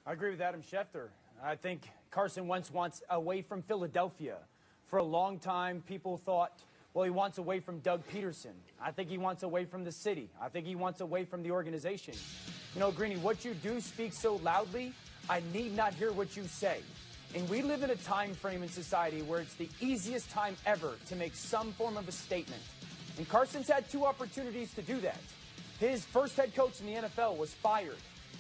I agree with Adam Schefter. I think Carson Wentz wants away from Philadelphia. For a long time, people thought, well, he wants away from Doug Peterson. I think he wants away from the city. I think he wants away from the organization. You know, Greeny, what you do speaks so loudly, I need not hear what you say. And we live in a time frame in society where it's the easiest time ever to make some form of a statement. And Carson's had two opportunities to do that. His first head coach in the NFL was fired.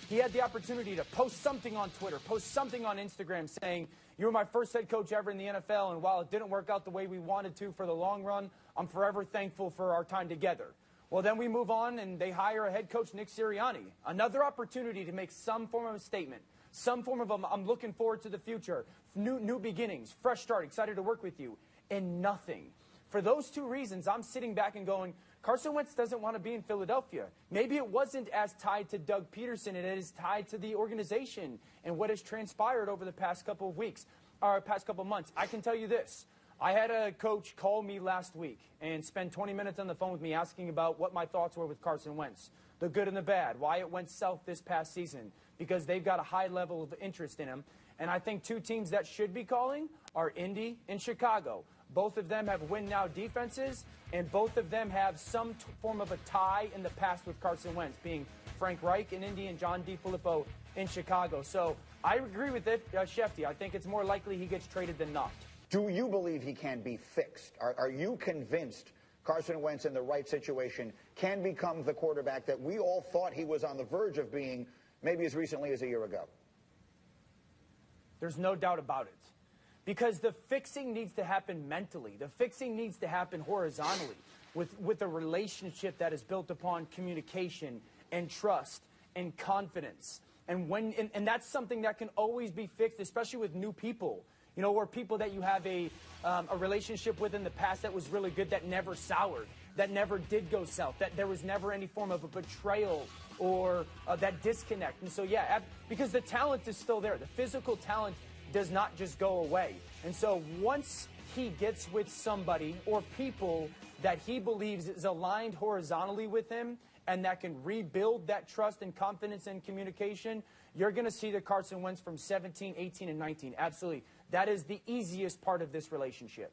He had the opportunity to post something on Twitter, post something on Instagram saying, you were my first head coach ever in the NFL, and while it didn't work out the way we wanted to for the long run, I'm forever thankful for our time together. Well, then we move on, and they hire a head coach, Nick Sirianni. Another opportunity to make some form of a statement, some form of I'm looking forward to the future, new beginnings, fresh start, excited to work with you, and nothing. For those two reasons, I'm sitting back and going, Carson Wentz doesn't want to be in Philadelphia. Maybe it wasn't as tied to Doug Peterson. It is tied to the organization and what has transpired over the past couple of weeks, or past couple of months. I can tell you this. I had a coach call me last week and spend 20 minutes on the phone with me asking about what my thoughts were with Carson Wentz, the good and the bad, why it went south this past season, because they've got a high level of interest in him. And I think two teams that should be calling are Indy and Chicago. Both of them have win-now defenses, and both of them have some form of a tie in the past with Carson Wentz, being Frank Reich in Indy and John DeFilippo in Chicago. So I agree with it, Shefty. I think it's more likely he gets traded than not. Do you believe he can be fixed? Are you convinced Carson Wentz in the right situation can become the quarterback that we all thought he was on the verge of being maybe as recently as a year ago? There's no doubt about it. Because the fixing needs to happen mentally. The fixing needs to happen horizontally with a relationship that is built upon communication and trust and confidence. And that's something that can always be fixed, especially with new people. You know, or people that you have a relationship with in the past that was really good, that never soured, that never did go south, that there was never any form of a betrayal or that disconnect. And so, yeah, because the talent is still there. The physical talent does not just go away. And so once he gets with somebody or people that he believes is aligned horizontally with him and that can rebuild that trust and confidence and communication, you're going to see the Carson Wentz from 17, 18, and 19. Absolutely. That is the easiest part of this relationship.